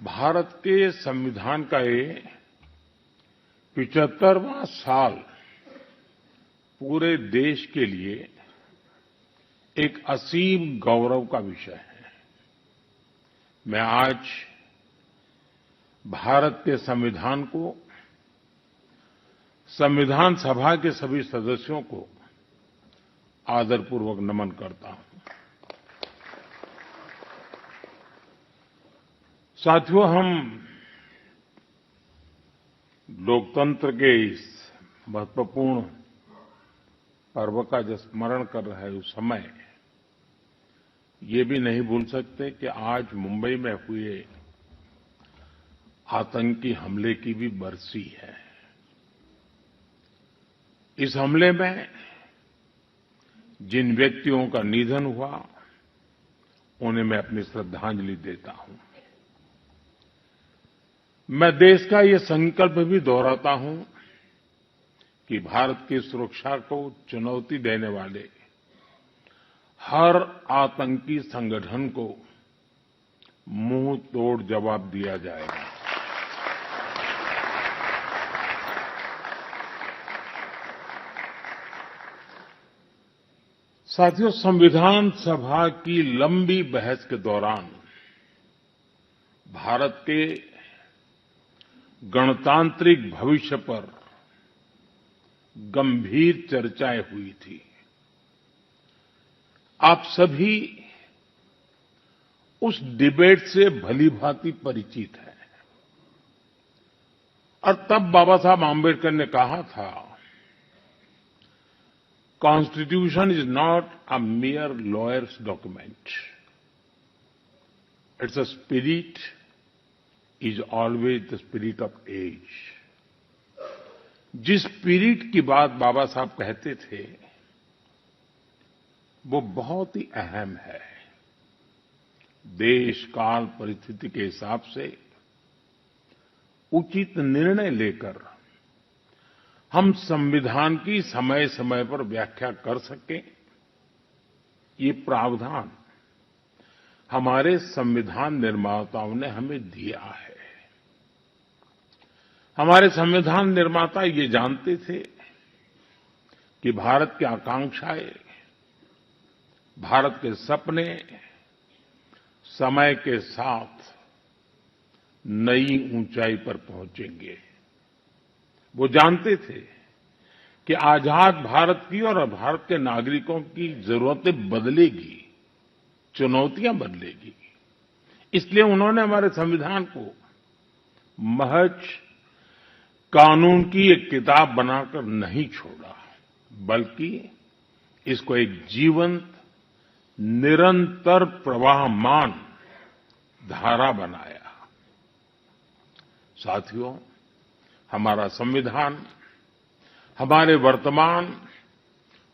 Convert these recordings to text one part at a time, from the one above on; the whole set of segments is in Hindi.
भारत के संविधान का ये 75वां साल पूरे देश के लिए एक असीम गौरव का विषय है। मैं आज भारत के संविधान को, संविधान सभा के सभी सदस्यों को आदरपूर्वक नमन करता हूं। साथियों, हम लोकतंत्र के इस महत्वपूर्ण पर्व का जब स्मरण कर रहे हैं उस समय ये भी नहीं भूल सकते कि आज मुंबई में हुए आतंकी हमले की भी बरसी है। इस हमले में जिन व्यक्तियों का निधन हुआ उन्हें मैं अपनी श्रद्धांजलि देता हूं। मैं देश का ये संकल्प भी दोहराता हूं कि भारत की सुरक्षा को चुनौती देने वाले हर आतंकी संगठन को मुंह तोड़ जवाब दिया जाएगा। साथियों, संविधान सभा की लंबी बहस के दौरान भारत के गणतांत्रिक भविष्य पर गंभीर चर्चाएं हुई थी। आप सभी उस डिबेट से भलीभांति परिचित हैं और तब बाबा साहब आंबेडकर ने कहा था, constitution is not a mere lawyers document, it's a spirit is always the spirit of age। जिस स्पिरिट की बात बाबा साहब कहते थे वो बहुत ही अहम है। देश काल परिस्थिति के हिसाब से उचित निर्णय लेकर हम संविधान की समय समय पर व्याख्या कर सकें, ये प्रावधान हमारे संविधान निर्माताओं ने हमें दिया है। हमारे संविधान निर्माता ये जानते थे कि भारत की आकांक्षाएं, भारत के सपने समय के साथ नई ऊंचाई पर पहुंचेंगे। वो जानते थे कि आजाद भारत की और भारत के नागरिकों की जरूरतें बदलेगी, चुनौतियां बदलेगी। इसलिए उन्होंने हमारे संविधान को महज कानून की एक किताब बनाकर नहीं छोड़ा, बल्कि इसको एक जीवंत, निरंतर प्रवाहमान धारा बनाया। साथियों, हमारा संविधान हमारे वर्तमान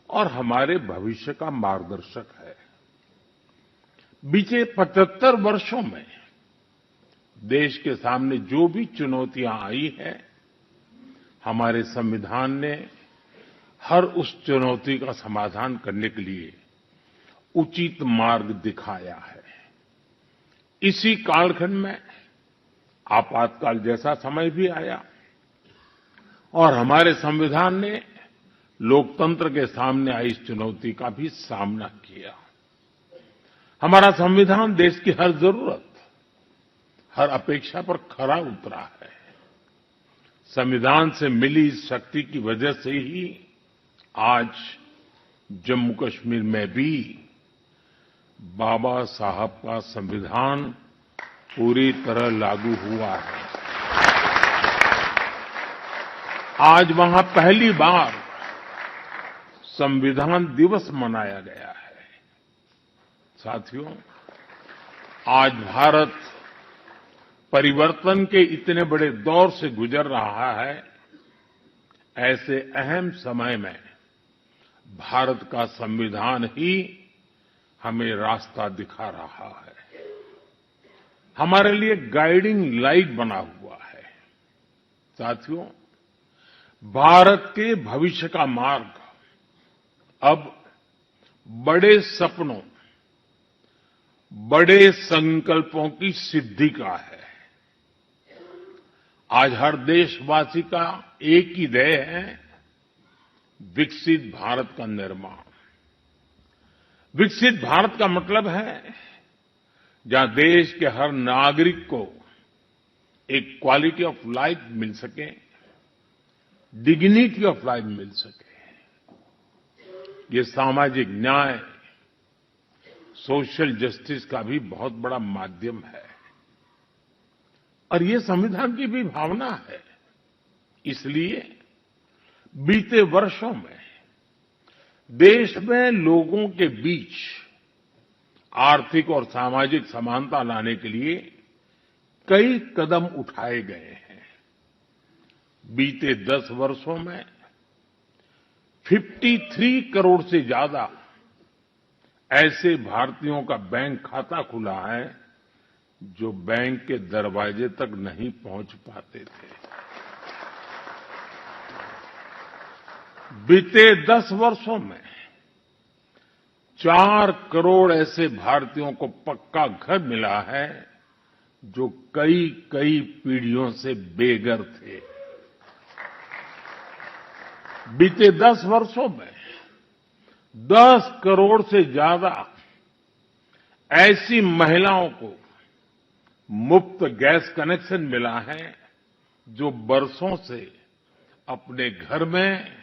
और हमारे भविष्य का मार्गदर्शक है। बीते 75 वर्षों में देश के सामने जो भी चुनौतियां आई हैं, हमारे संविधान ने हर उस चुनौती का समाधान करने के लिए उचित मार्ग दिखाया है। इसी कालखंड में आपातकाल जैसा समय भी आया और हमारे संविधान ने लोकतंत्र के सामने आई इस चुनौती का भी सामना किया। हमारा संविधान देश की हर जरूरत, हर अपेक्षा पर खरा उतरा है। संविधान से मिली इस शक्ति की वजह से ही आज जम्मू कश्मीर में भी बाबा साहब का संविधान पूरी तरह लागू हुआ है। आज वहां पहली बार संविधान दिवस मनाया गया है। साथियों, आज भारत परिवर्तन के इतने बड़े दौर से गुजर रहा है। ऐसे अहम समय में भारत का संविधान ही हमें रास्ता दिखा रहा है, हमारे लिए गाइडिंग लाइट बना हुआ है। साथियों, भारत के भविष्य का मार्ग अब बड़े सपनों, बड़े संकल्पों की सिद्धि का है। आज हर देशवासी का एक ही ध्येय है, विकसित भारत का निर्माण। विकसित भारत का मतलब है जहां देश के हर नागरिक को एक क्वालिटी ऑफ लाइफ मिल सके, डिग्निटी ऑफ लाइफ मिल सके। ये सामाजिक न्याय, सोशल जस्टिस का भी बहुत बड़ा माध्यम है और ये संविधान की भी भावना है। इसलिए बीते वर्षों में देश में लोगों के बीच आर्थिक और सामाजिक समानता लाने के लिए कई कदम उठाए गए हैं। बीते 10 वर्षों में 53 करोड़ से ज्यादा ऐसे भारतीयों का बैंक खाता खुला है जो बैंक के दरवाजे तक नहीं पहुंच पाते थे। बीते 10 वर्षों में 4 करोड़ ऐसे भारतीयों को पक्का घर मिला है जो कई कई पीढ़ियों से बेघर थे। बीते 10 वर्षों में 10 करोड़ से ज्यादा ऐसी महिलाओं को मुफ्त गैस कनेक्शन मिला है जो बरसों से अपने घर में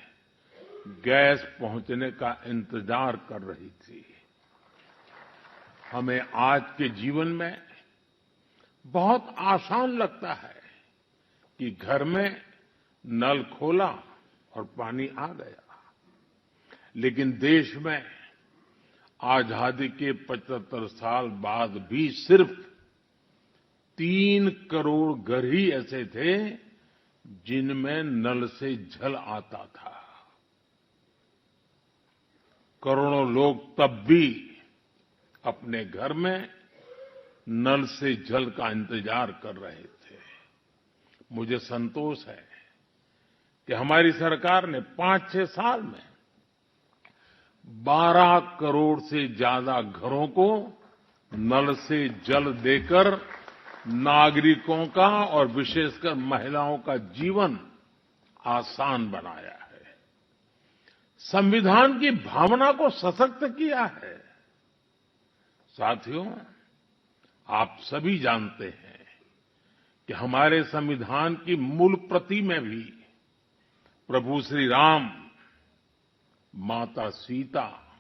गैस पहुंचने का इंतजार कर रही थी। हमें आज के जीवन में बहुत आसान लगता है कि घर में नल खोला और पानी आ गया, लेकिन देश में आजादी के 75 साल बाद भी सिर्फ 3 करोड़ घर ही ऐसे थे जिनमें नल से जल आता था। करोड़ों लोग तब भी अपने घर में नल से जल का इंतजार कर रहे थे। मुझे संतोष है कि हमारी सरकार ने 5-6 साल में 12 करोड़ से ज्यादा घरों को नल से जल देकर नागरिकों का और विशेषकर महिलाओं का जीवन आसान बनाया है। संविधान की भावना को सशक्त किया है। साथियों, आप सभी जानते हैं कि हमारे संविधान की मूल प्रति में भी प्रभु श्री राम, माता सीता,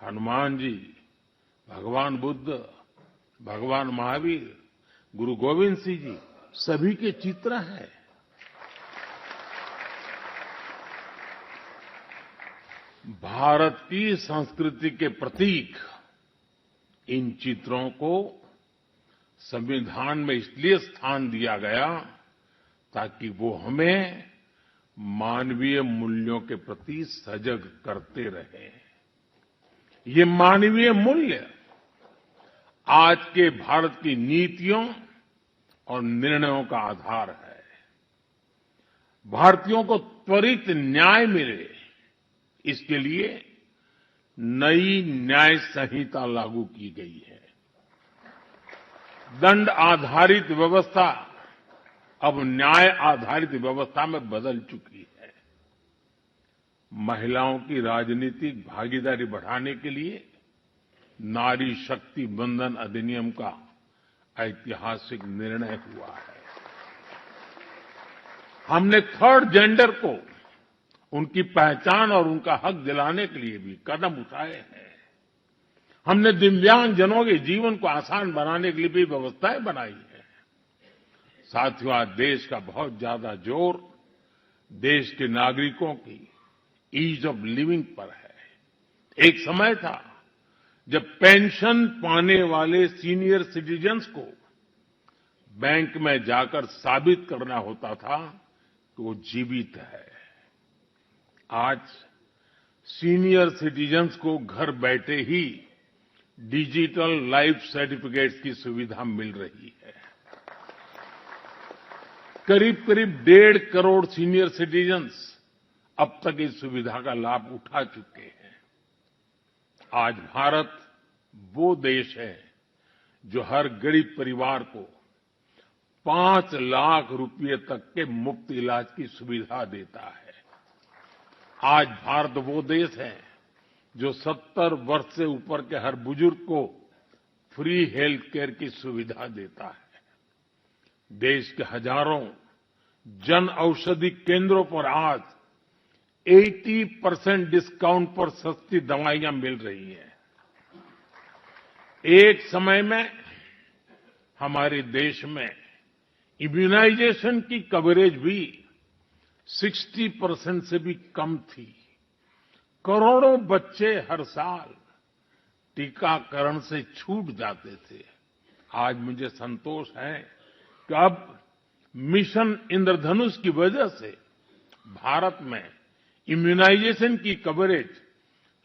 हनुमान जी, भगवान बुद्ध, भगवान महावीर, गुरु गोविंद सिंह जी सभी के चित्र हैं। भारत की संस्कृति के प्रतीक इन चित्रों को संविधान में इसलिए स्थान दिया गया ताकि वो हमें मानवीय मूल्यों के प्रति सजग करते रहे। ये मानवीय मूल्य आज के भारत की नीतियों और निर्णयों का आधार है। भारतीयों को त्वरित न्याय मिले, इसके लिए नई न्याय संहिता लागू की गई है। दंड आधारित व्यवस्था अब न्याय आधारित व्यवस्था में बदल चुकी है। महिलाओं की राजनीतिक भागीदारी बढ़ाने के लिए नारी शक्ति बंधन अधिनियम का ऐतिहासिक निर्णय हुआ है। हमने थर्ड जेंडर को उनकी पहचान और उनका हक दिलाने के लिए भी कदम उठाए हैं। हमने दिव्यांगजनों के जीवन को आसान बनाने के लिए भी व्यवस्थाएं बनाई हैं। साथियों, आज देश का बहुत ज्यादा जोर देश के नागरिकों की ईज ऑफ लिविंग पर है। एक समय था जब पेंशन पाने वाले सीनियर सिटीजन्स को बैंक में जाकर साबित करना होता था कि वो जीवित है। आज सीनियर सिटीजन्स को घर बैठे ही डिजिटल लाइफ सर्टिफिकेट्स की सुविधा मिल रही है। करीब-करीब 1.5 करोड़ सीनियर सिटीजन्स अब तक इस सुविधा का लाभ उठा चुके हैं। आज भारत वो देश है जो हर गरीब परिवार को 5 लाख रुपए तक के मुफ्त इलाज की सुविधा देता है। आज भारत वो देश है जो 70 वर्ष से ऊपर के हर बुजुर्ग को फ्री हेल्थ केयर की सुविधा देता है। देश के हजारों जन औषधि केंद्रों पर आज 80% डिस्काउंट पर सस्ती दवाइयां मिल रही हैं। एक समय में हमारे देश में इम्यूनाइजेशन की कवरेज भी 60% से भी कम थी। करोड़ों बच्चे हर साल टीकाकरण से छूट जाते थे। आज मुझे संतोष है कि अब मिशन इंद्रधनुष की वजह से भारत में इम्यूनाइजेशन की कवरेज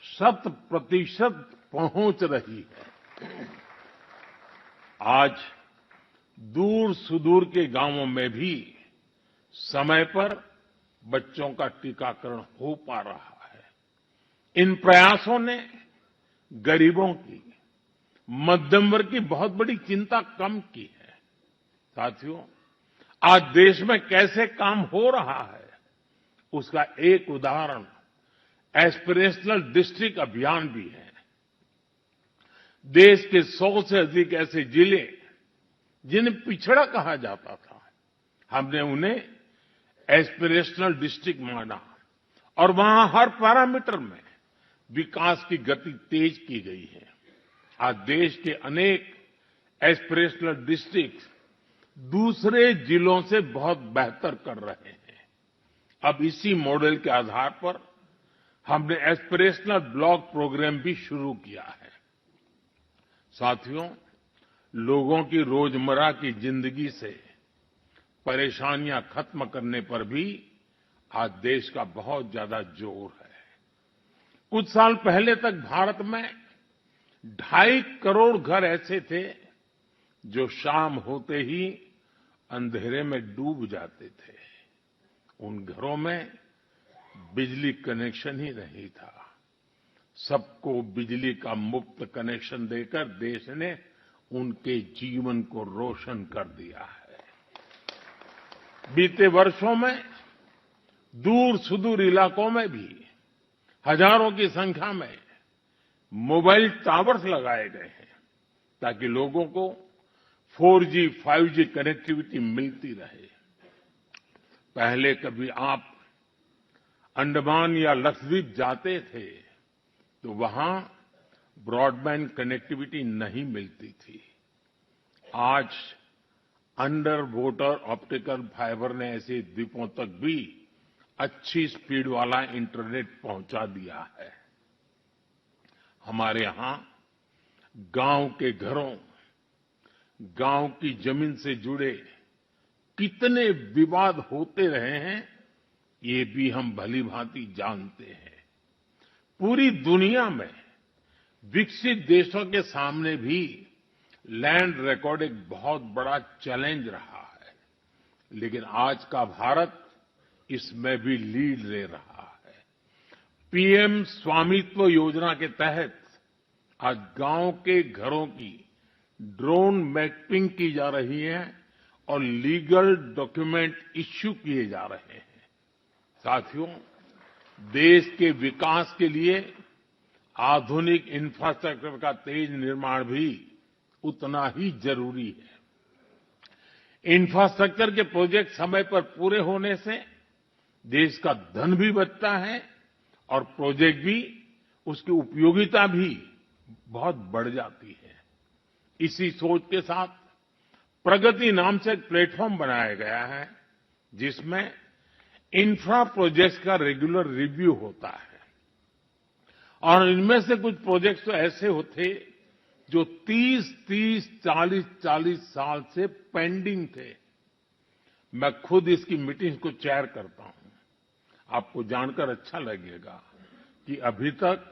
100% पहुंच रही है। आज दूर सुदूर के गांवों में भी समय पर बच्चों का टीकाकरण हो पा रहा है। इन प्रयासों ने गरीबों की, मध्यम वर्ग की बहुत बड़ी चिंता कम की है। साथियों, आज देश में कैसे काम हो रहा है उसका एक उदाहरण एस्पिरेशनल डिस्ट्रिक्ट अभियान भी है। देश के 100 से अधिक ऐसे जिले जिन्हें पिछड़ा कहा जाता था, हमने उन्हें एस्पिरेशनल डिस्ट्रिक्ट माना और वहां हर पैरामीटर में विकास की गति तेज की गई है। आज देश के अनेक एस्पिरेशनल डिस्ट्रिक्ट दूसरे जिलों से बहुत बेहतर कर रहे हैं। अब इसी मॉडल के आधार पर हमने एस्पिरेशनल ब्लॉक प्रोग्राम भी शुरू किया है। साथियों, लोगों की रोजमर्रा की जिंदगी से परेशानियां खत्म करने पर भी आज देश का बहुत ज्यादा जोर है। कुछ साल पहले तक भारत में 2.5 करोड़ घर ऐसे थे जो शाम होते ही अंधेरे में डूब जाते थे। उन घरों में बिजली कनेक्शन ही नहीं था। सबको बिजली का मुफ्त कनेक्शन देकर देश ने उनके जीवन को रोशन कर दिया है। बीते वर्षों में दूर सुदूर इलाकों में भी हजारों की संख्या में मोबाइल टावर्स लगाए गए हैं ताकि लोगों को 4G, 5G कनेक्टिविटी मिलती रहे। पहले कभी आप अंडमान या लक्षद्वीप जाते थे तो वहां ब्रॉडबैंड कनेक्टिविटी नहीं मिलती थी। आज अंडर वाटर ऑप्टिकल फाइबर ने ऐसे द्वीपों तक भी अच्छी स्पीड वाला इंटरनेट पहुंचा दिया है। हमारे यहां गांव के घरों, गांव की जमीन से जुड़े कितने विवाद होते रहे हैं, ये भी हम भलीभांति जानते हैं। पूरी दुनिया में विकसित देशों के सामने भी लैंड रिकॉर्ड एक बहुत बड़ा चैलेंज रहा है, लेकिन आज का भारत इसमें भी लीड ले रहा है। पीएम स्वामित्व योजना के तहत आज गांव के घरों की ड्रोन मैपिंग की जा रही है और लीगल डॉक्यूमेंट इश्यू किए जा रहे हैं। साथियों, देश के विकास के लिए आधुनिक इंफ्रास्ट्रक्चर का तेज निर्माण भी उतना ही जरूरी है। इंफ्रास्ट्रक्चर के प्रोजेक्ट समय पर पूरे होने से देश का धन भी बचता है और प्रोजेक्ट भी, उसकी उपयोगिता भी बहुत बढ़ जाती है। इसी सोच के साथ प्रगति नाम से एक प्लेटफॉर्म बनाया गया है जिसमें इंफ्रा प्रोजेक्ट्स का रेगुलर रिव्यू होता है और इनमें से कुछ प्रोजेक्ट्स तो ऐसे होते जो 30, 40 साल से पेंडिंग थे। मैं खुद इसकी मीटिंग को चेयर करता हूं। आपको जानकर अच्छा लगेगा कि अभी तक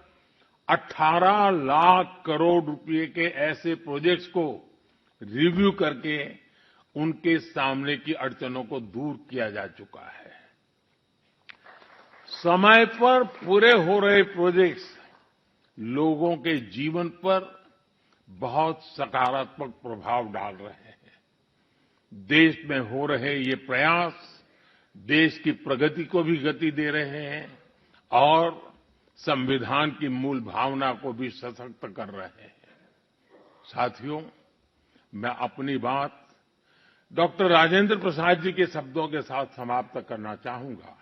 18 लाख करोड़ रुपए के ऐसे प्रोजेक्ट्स को रिव्यू करके उनके सामने की अड़चनों को दूर किया जा चुका है। समय पर पूरे हो रहे प्रोजेक्ट्स लोगों के जीवन पर बहुत सकारात्मक प्रभाव डाल रहे हैं। देश में हो रहे ये प्रयास देश की प्रगति को भी गति दे रहे हैं और संविधान की मूल भावना को भी सशक्त कर रहे हैं। साथियों, मैं अपनी बात डॉक्टर राजेंद्र प्रसाद जी के शब्दों के साथ समाप्त करना चाहूंगा।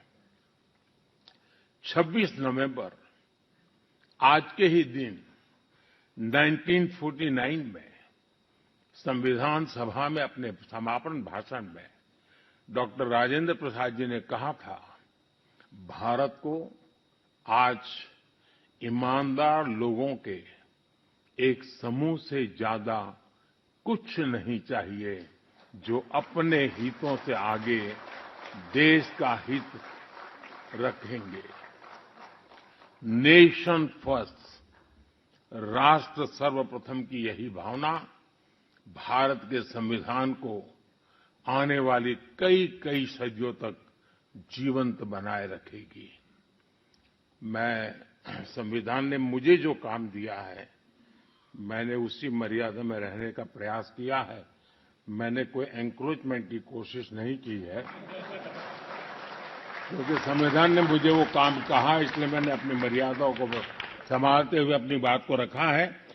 26 नवंबर आज के ही दिन 1949 में संविधान सभा में अपने समापन भाषण में डॉक्टर राजेंद्र प्रसाद जी ने कहा था, भारत को आज ईमानदार लोगों के एक समूह से ज्यादा कुछ नहीं चाहिए जो अपने हितों से आगे देश का हित रखेंगे। नेशन फर्स्ट, राष्ट्र सर्वप्रथम की यही भावना भारत के संविधान को आने वाली कई सदियों तक जीवंत बनाए रखेगी। मैं संविधान ने मुझे जो काम दिया है, मैंने उसी मर्यादा में रहने का प्रयास किया है। मैंने कोई एनक्रोचमेंट की कोशिश नहीं की है, क्योंकि संविधान ने मुझे वो काम कहा, इसलिए मैंने अपनी मर्यादाओं को संभालते हुए अपनी बात को रखा है।